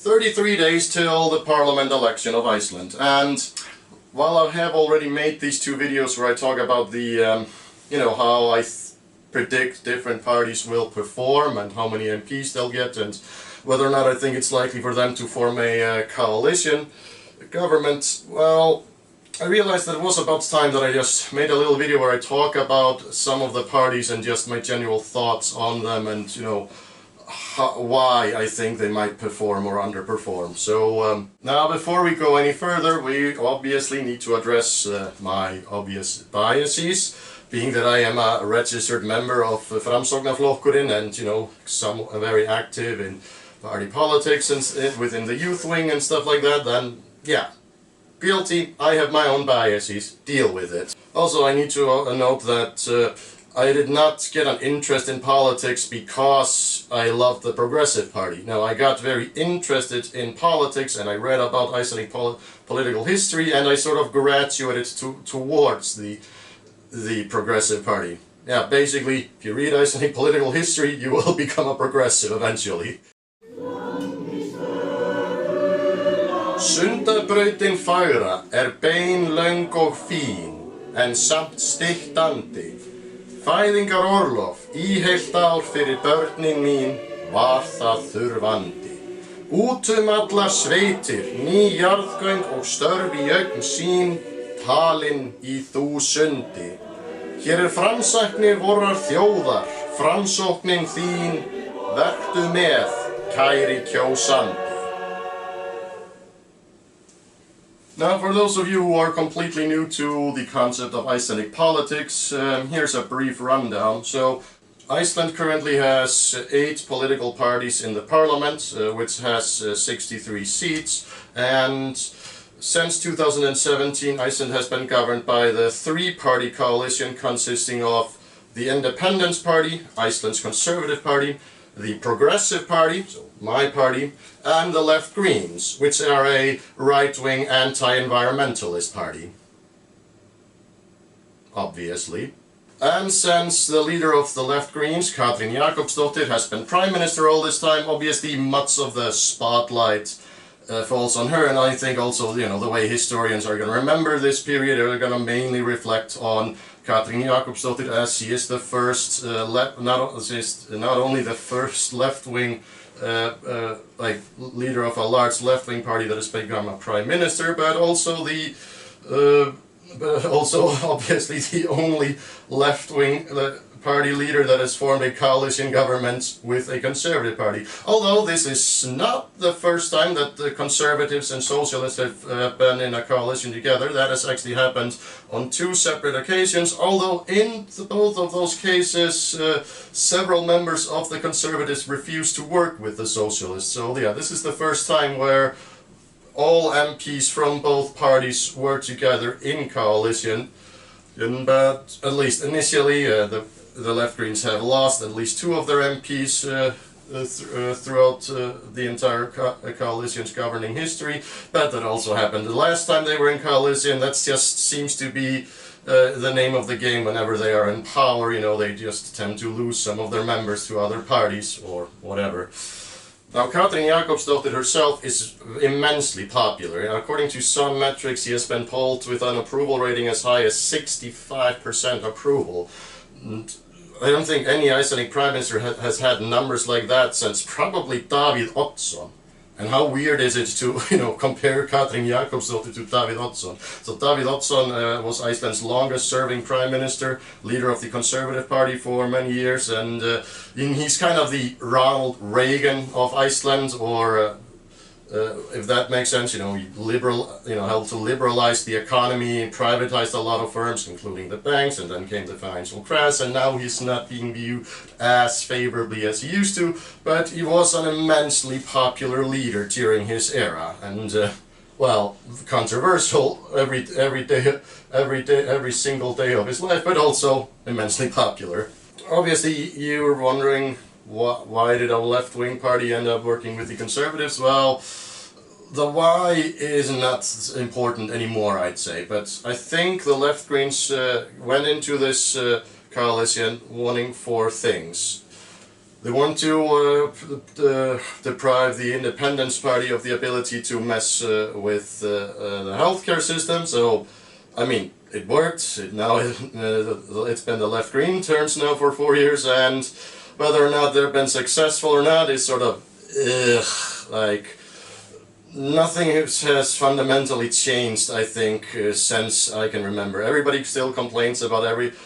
33 days till the parliament election of Iceland, and while I have already made these two videos where I talk about the, how I predict different parties will perform and how many MPs they'll get and whether or not I think it's likely for them to form a coalition government, well, I realized that it was about time that I just made a little video where I talk about some of the parties and just my general thoughts on them and, why I think they might perform or underperform. So now before we go any further, we obviously need to address my obvious biases, being that I am a registered member of Framboði and very active in party politics and within the youth wing and stuff like that, then yeah, guilty, I have my own biases, deal with it. Also, I need to note that I did not get an interest in politics because I loved the Progressive Party. No, I got very interested in politics and I read about Icelandic political history and I sort of graduated towards the Progressive Party. Yeah, basically, if you read Icelandic political history, you will become a progressive eventually. Sundabrautin fagra bein, löng og fín, en samt styttandi. Fæðingarorlof, heilt ár fyrir börnin mín, var það þurfandi. Út allar sveitir, ný jarðgöng og störf í augn sín, talin í þúsundi. Hér framsækni vorrar þjóðar, framsóknin þín, vertu með, kæri kjósandi. Now, for those of you who are completely new to the concept of Icelandic politics, here's a brief rundown. So, Iceland currently has 8 political parties in the parliament, which has 63 seats, and since 2017 Iceland has been governed by the 3-party coalition consisting of the Independence Party, Iceland's Conservative Party, the Progressive Party, so my party, and the Left Greens, which are a right-wing anti-environmentalist party. Obviously. And since the leader of the Left Greens, Katrín Jakobsdóttir, has been Prime Minister all this time, obviously much of the spotlight falls on her, and I think also, the way historians are going to remember this period, are going to mainly reflect on Katrín Jakobsdóttir, as she is the first, not only the first left-wing leader of a large left-wing party that has become a prime minister, but also obviously the only left-wing party leader that has formed a coalition government with a conservative party. Although this is not the first time that the conservatives and socialists have been in a coalition together. That has actually happened on 2 separate occasions, although in both of those cases several members of the conservatives refused to work with the socialists. So yeah, this is the first time where all MPs from both parties were together in coalition, but at least initially the Left Greens have lost at least 2 of their MPs throughout the entire coalition's governing history, but that also happened the last time they were in coalition. That just seems to be the name of the game whenever they are in power. They just tend to lose some of their members to other parties or whatever. Now, Katrín Jakobsdóttir herself is immensely popular. According to some metrics, she has been polled with an approval rating as high as 65% approval. And I don't think any Icelandic Prime Minister has had numbers like that since probably Davíð Oddsson. And how weird is it to, compare Katrín Jakobsdóttir to Davíð Oddsson? So Davíð Oddsson was Iceland's longest serving Prime Minister, leader of the Conservative Party for many years, and he's kind of the Ronald Reagan of Iceland, or if that makes sense, helped to liberalize the economy, privatized a lot of firms, including the banks, and then came the financial crash, and now he's not being viewed as favorably as he used to, but he was an immensely popular leader during his era, and controversial every single day of his life, but also immensely popular. Obviously, you were wondering, why did a left-wing party end up working with the conservatives? Well, the why is not important anymore, I'd say, but I think the Left Greens went into this coalition wanting 4 things. They want to deprive the Independence Party of the ability to mess with the healthcare system. So, I mean, it worked. It's been the left-green turns now for 4 years, and whether or not they've been successful or not is sort of like nothing has fundamentally changed, I think, since I can remember. Everybody still complains about everything.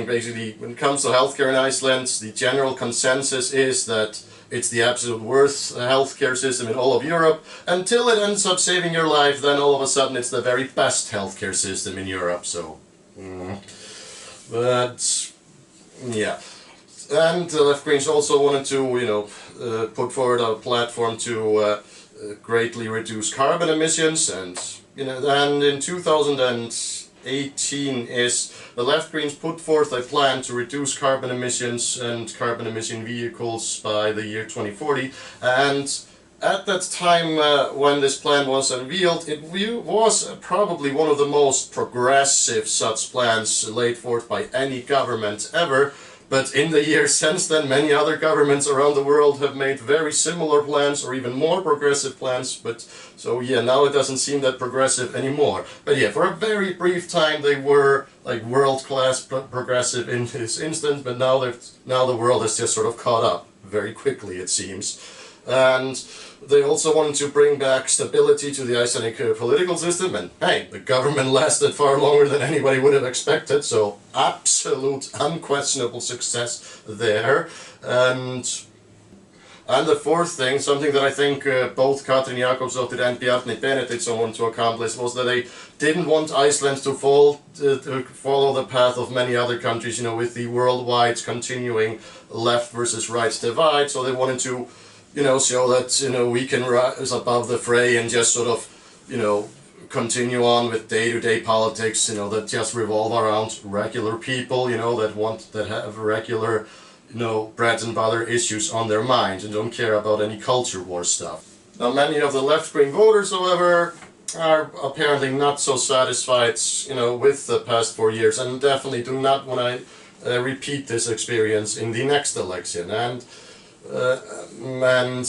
Basically, when it comes to healthcare in Iceland, the general consensus is that it's the absolute worst healthcare system in all of Europe. Until it ends up saving your life, then all of a sudden it's the very best healthcare system in Europe. So, but yeah. And the left Greens also wanted to, put forward a platform to greatly reduce carbon emissions, and and in 2018 the left Greens put forth a plan to reduce carbon emissions and carbon emission vehicles by the year 2040, and at that time when this plan was unveiled, it was probably one of the most progressive such plans laid forth by any government ever. But in the years since then, many other governments around the world have made very similar plans or even more progressive plans. But so yeah, now it doesn't seem that progressive anymore. But yeah, for a very brief time they were like world-class progressive in this instance. But now the world has just sort of caught up very quickly, it seems. And they also wanted to bring back stability to the Icelandic political system, and hey, the government lasted far longer than anybody would have expected, so absolute, unquestionable success there. And the fourth thing, something that I think both Katrin Jakobsdóttir and Bjarni Benediktsson wanted to accomplish, was that they didn't want Iceland to follow the path of many other countries, with the worldwide continuing left versus right divide, so they wanted to show that, we can rise above the fray and just sort of, continue on with day-to-day politics, that just revolve around regular people, that have regular, bread and butter issues on their mind and don't care about any culture war stuff. Now, many of the left-wing voters, however, are apparently not so satisfied, with the past 4 years, and definitely do not want to repeat this experience in the next election. And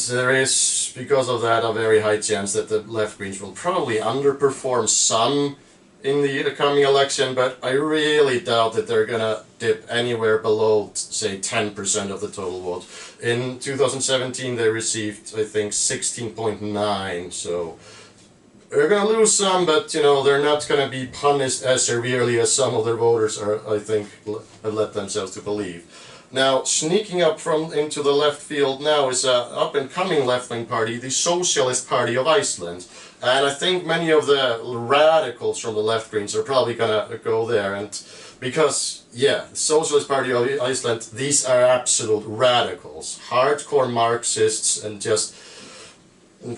there is, because of that, a very high chance that the left Greens will probably underperform some in the coming election, but I really doubt that they're gonna dip anywhere below, say, 10% of the total vote. In 2017 they received, I think, 16.9, so they're gonna lose some, but they're not gonna be punished as severely as some of their voters are, I think, have let themselves to believe. Now, sneaking up into the left field now is an up-and-coming left-wing party, the Socialist Party of Iceland. And I think many of the radicals from the left Greens are probably gonna go there. And because, yeah, the Socialist Party of Iceland, these are absolute radicals. Hardcore Marxists and just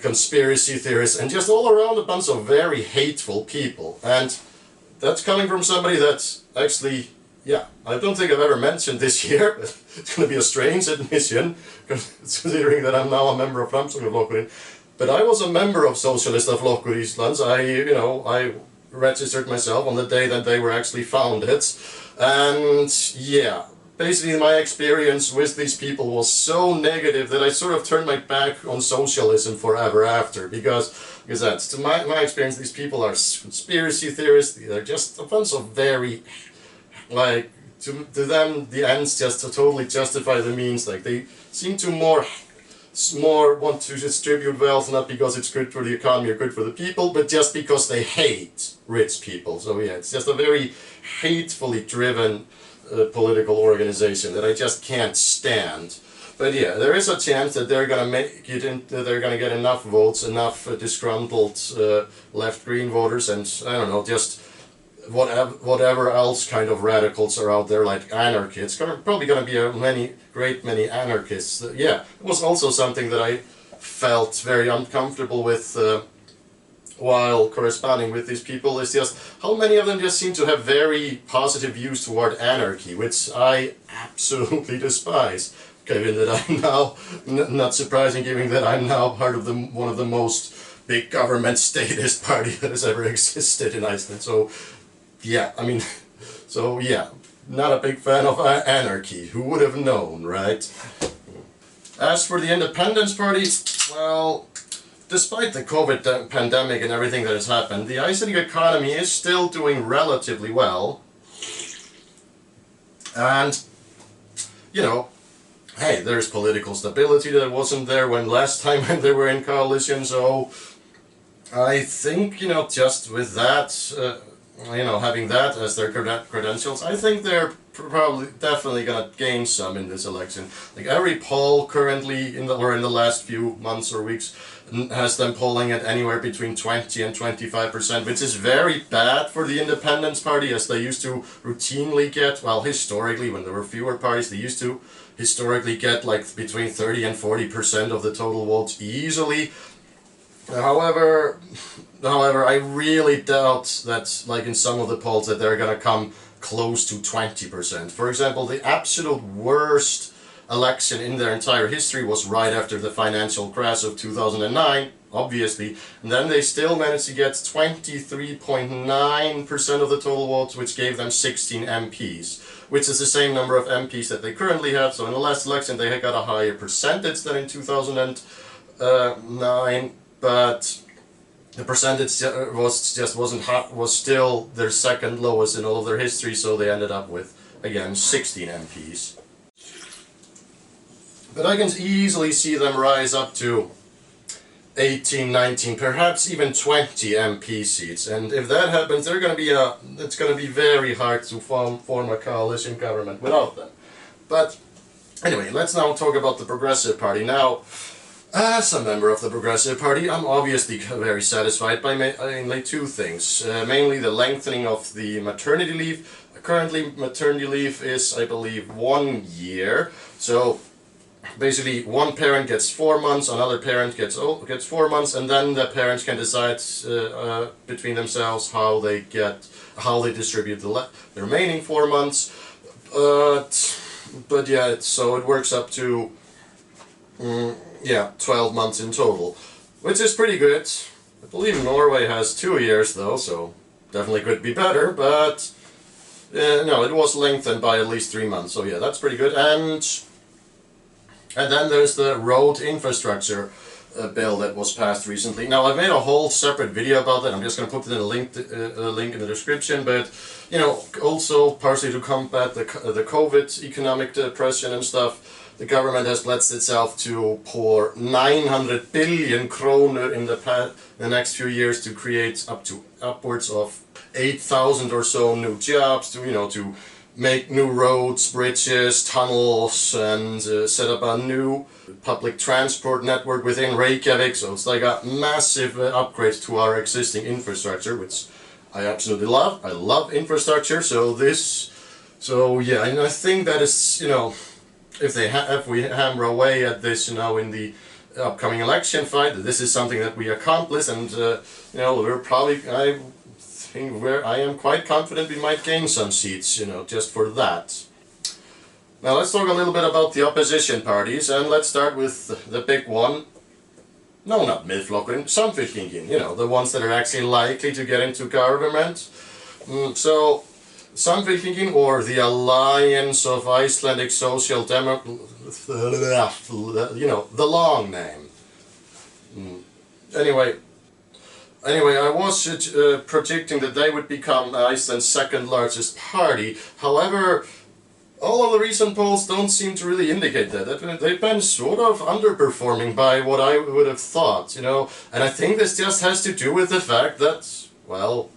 conspiracy theorists and just all around a bunch of very hateful people. And that's coming from somebody that's actually... yeah, I don't think I've ever mentioned this here, but it's going to be a strange admission, considering that I'm now a member of Framboði. But I was a member of Socialista Flokkur Íslands. I registered myself on the day that they were actually founded. And yeah, basically my experience with these people was so negative that I sort of turned my back on socialism forever after. Because that's, to my experience, these people are conspiracy theorists. They're just a bunch of very... like, to them, the ends just to totally justify the means. Like, they seem to more want to distribute wealth, not because it's good for the economy or good for the people, but just because they hate rich people. So yeah, it's just a very hatefully driven political organization that I just can't stand. But yeah, there is a chance that they're gonna make it in, they're gonna get enough votes, enough disgruntled left-green voters, and I don't know, just whatever else kind of radicals are out there, like anarchists. Probably going to be a great many anarchists. Yeah, it was also something that I felt very uncomfortable with while corresponding with these people, is just how many of them just seem to have very positive views toward anarchy, which I absolutely despise. Given that I'm now, not surprising, given that I'm now part of one of the most big government statist party that has ever existed in Iceland. So yeah, I mean, so yeah, not a big fan of anarchy. Who would have known, right? As for the Independence Party, well, despite the COVID pandemic and everything that has happened, the Icelandic economy is still doing relatively well. And, you know, hey, there's political stability that wasn't there when last time when they were in coalition, so I think, you know, just with that, you know, having that as their credentials, I think they're probably definitely gonna gain some in this election. Like every poll currently in the last few months or weeks has them polling at anywhere between 20 and 25%, which is very bad for the Independence Party, as they used to routinely get, well, historically when there were fewer parties, they used to historically get like between 30 and 40% of the total votes easily. However, I really doubt that, like in some of the polls, that they're gonna come close to 20%. For example, the absolute worst election in their entire history was right after the financial crash of 2009, obviously, and then they still managed to get 23.9% of the total votes, which gave them 16 MPs, which is the same number of MPs that they currently have. So in the last election they got a higher percentage than in 2009, but the percentage was still their second lowest in all of their history, so they ended up with, again, 16 MPs. But I can easily see them rise up to 18, 19, perhaps even 20 MP seats, and if that happens, it's going to be very hard to form a coalition government without them. But anyway, let's now talk about the Progressive Party. Now, as a member of the Progressive Party, I'm obviously very satisfied by mainly two things. Mainly the lengthening of the maternity leave. Currently, maternity leave is, I believe, 1 year. So basically, one parent gets 4 months, another parent gets 4 months, and then the parents can decide between themselves how they distribute the remaining 4 months. But yeah, so it works up to 12 months in total, which is pretty good. I believe Norway has 2 years though, so definitely could be better, but no, it was lengthened by at least 3 months, so yeah, that's pretty good. And then there's the road infrastructure bill that was passed recently. Now, I've made a whole separate video about that. I'm just going to put it in a link in the description, but you know, also partially to combat the COVID economic depression and stuff, the government has pledged itself to pour 900 billion kroner in the next few years to create upwards of 8,000 or so new jobs, to make new roads, bridges, tunnels, and set up a new public transport network within Reykjavik. So it's like a massive upgrade to our existing infrastructure, which I absolutely love. I love infrastructure. So yeah, and I think that is, if we hammer away at this, in the upcoming election fight, this is something that we accomplish, and we're probably, I am quite confident we might gain some seats, just for that. Now let's talk a little bit about the opposition parties, and let's start with the big one. No, not Miðflokkurinn, Samfylkingin, the ones that are actually likely to get into government. So Samfylkingin, or the Alliance of Icelandic Social Democrats, the long name. Anyway, I was predicting that they would become Iceland's second largest party. However, all of the recent polls don't seem to really indicate that. They've been sort of underperforming by what I would have thought, And I think this just has to do with the fact that, well,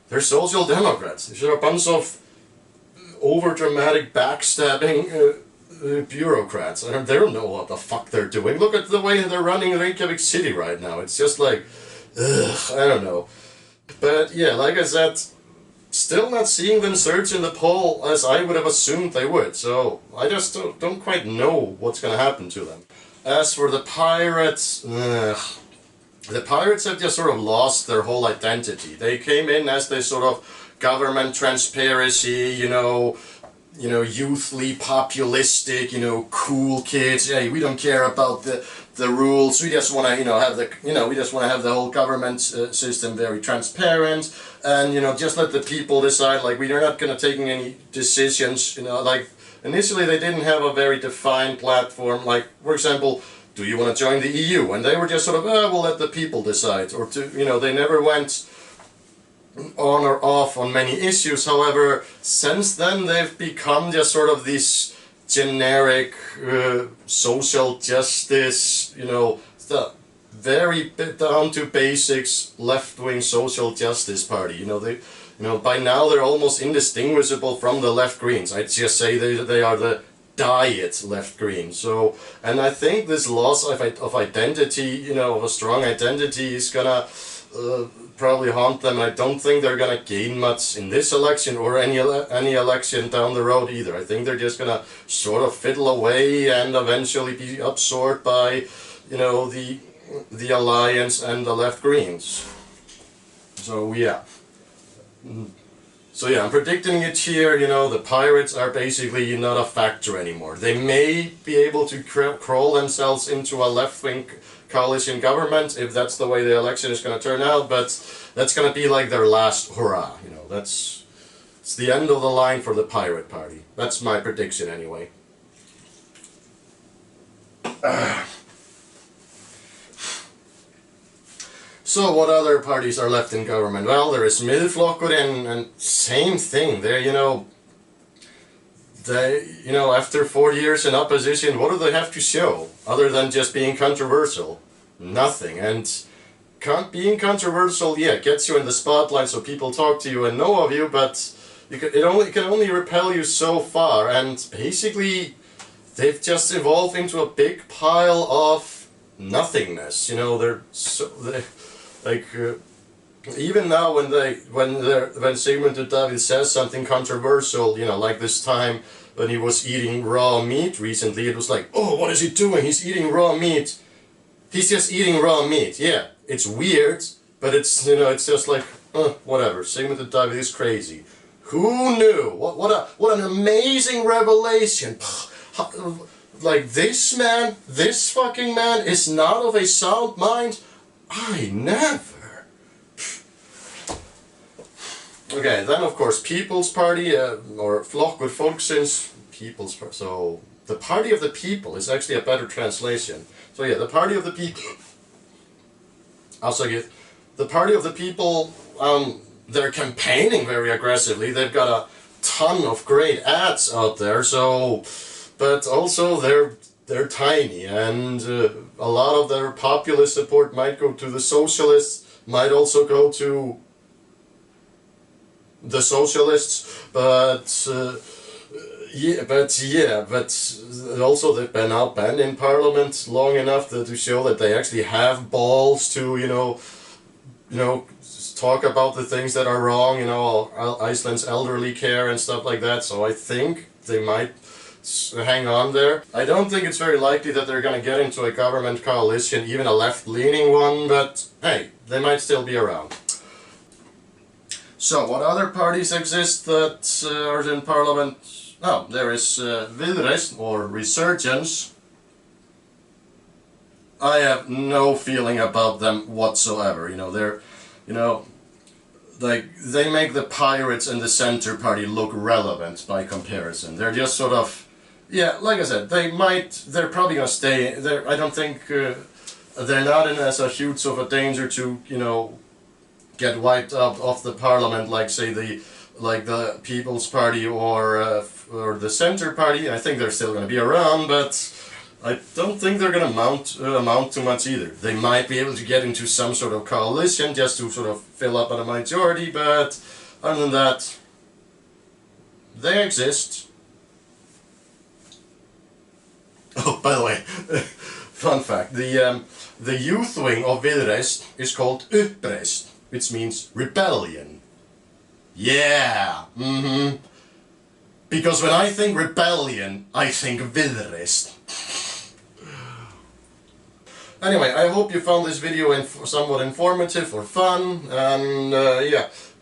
they're social democrats. They're a bunch of over-dramatic, backstabbing bureaucrats. They don't know what the fuck they're doing. Look at the way they're running Reykjavik City right now. It's just like, ugh, I don't know. But yeah, like I said, still not seeing them surge in the poll as I would have assumed they would. So I just don't quite know what's going to happen to them. As for the Pirates, the Pirates have just sort of lost their whole identity. They came in as this sort of government transparency, youthly, populistic, cool kids. Hey, we don't care about the rules. We just want to, have the whole government system very transparent, and just let the people decide. Like, we are not going to taking any decisions. initially they didn't have a very defined platform, like, for example, do you want to join the EU? And they were just sort of, we'll let the people decide. Or, they never went on or off on many issues. However, since then they've become just sort of this generic social justice, the very down to basics left-wing social justice party. By now they're almost indistinguishable from the left Greens. I'd just say they are the diet left Green. So, and I think this loss of identity, of a strong identity, is gonna probably haunt them. I don't think they're gonna gain much in this election or any election down the road either. I think they're just gonna sort of fiddle away and eventually be absorbed by, the Alliance and the left Greens. So yeah. So yeah, I'm predicting it here, the pirates are basically not a factor anymore. They may be able to crawl themselves into a left-wing coalition government if that's the way the election is going to turn out, but that's going to be like their last hurrah, it's the end of the line for the pirate party. That's my prediction anyway. So what other parties are left in government? Well, there is Miðflokkur and same thing. They're, after 4 years in opposition, what do they have to show other than just being controversial? Nothing. And being controversial, gets you in the spotlight so people talk to you and know of you, but it can only repel you so far. And basically, they've just evolved into a big pile of nothingness. Even now when Sigmundur David says something controversial, like this time when he was eating raw meat recently, it was like, oh, what is he doing? He's eating raw meat. He's just eating raw meat. Yeah, it's weird, but it's just like, whatever. Sigmundur David is crazy. Who knew? What an amazing revelation. Like this fucking man is not of a sound mind. I never. Okay, then of course People's Party, or Flokkur Fólksins, People's Party. So the Party of the People is actually a better translation. So yeah, the Party of the People. The Party of the People, they're campaigning very aggressively. They've got a ton of great ads out there. So, but also they're tiny, and a lot of their populist support might go to the socialists, might also go to the socialists, but also they've been out banned in parliament long enough to show that they actually have balls to, talk about the things that are wrong, Iceland's elderly care and stuff like that. So I think they might hang on there. I don't think it's very likely that they're going to get into a government coalition, even a left-leaning one, but hey, they might still be around. So, what other parties exist that are in parliament? Oh, there is veðrið, or Resurgence. I have no feeling about them whatsoever. They're, like, they make the pirates and the center party look relevant by comparison. They're just sort of, like I said, they're probably gonna stay there. I don't think they're not in as a huge of a danger to, get wiped out of the parliament, like say the People's Party or the Center Party. I think they're still going to be around, but I don't think they're going to amount to much either. They might be able to get into some sort of coalition just to sort of fill up a majority, but other than that, they exist. Oh, by the way, fun fact: the youth wing of veðrið is called uppreist, which means rebellion. Yeah, Because when I think rebellion, I think veðrið. Anyway, I hope you found this video somewhat informative or fun, and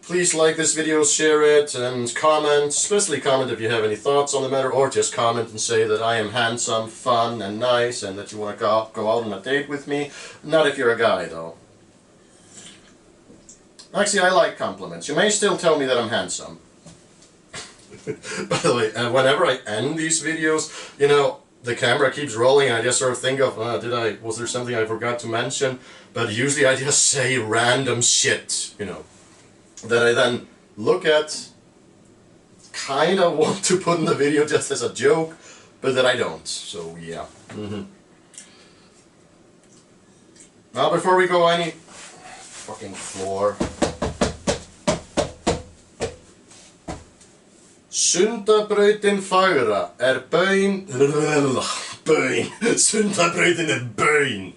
please like this video, share it, and comment, especially comment if you have any thoughts on the matter, or just comment and say that I am handsome, fun, and nice, and that you want to go out on a date with me. Not if you're a guy, though. Actually, I like compliments. You may still tell me that I'm handsome. By the way, whenever I end these videos, you know, the camera keeps rolling and I just sort of think of, was there something I forgot to mention? But usually I just say random shit, you know, that I then look at, kind of want to put in the video just as a joke, but that I don't, so yeah. Now before we go any fucking floor. Sundabrautin fagra baun. Sundabrautin baun.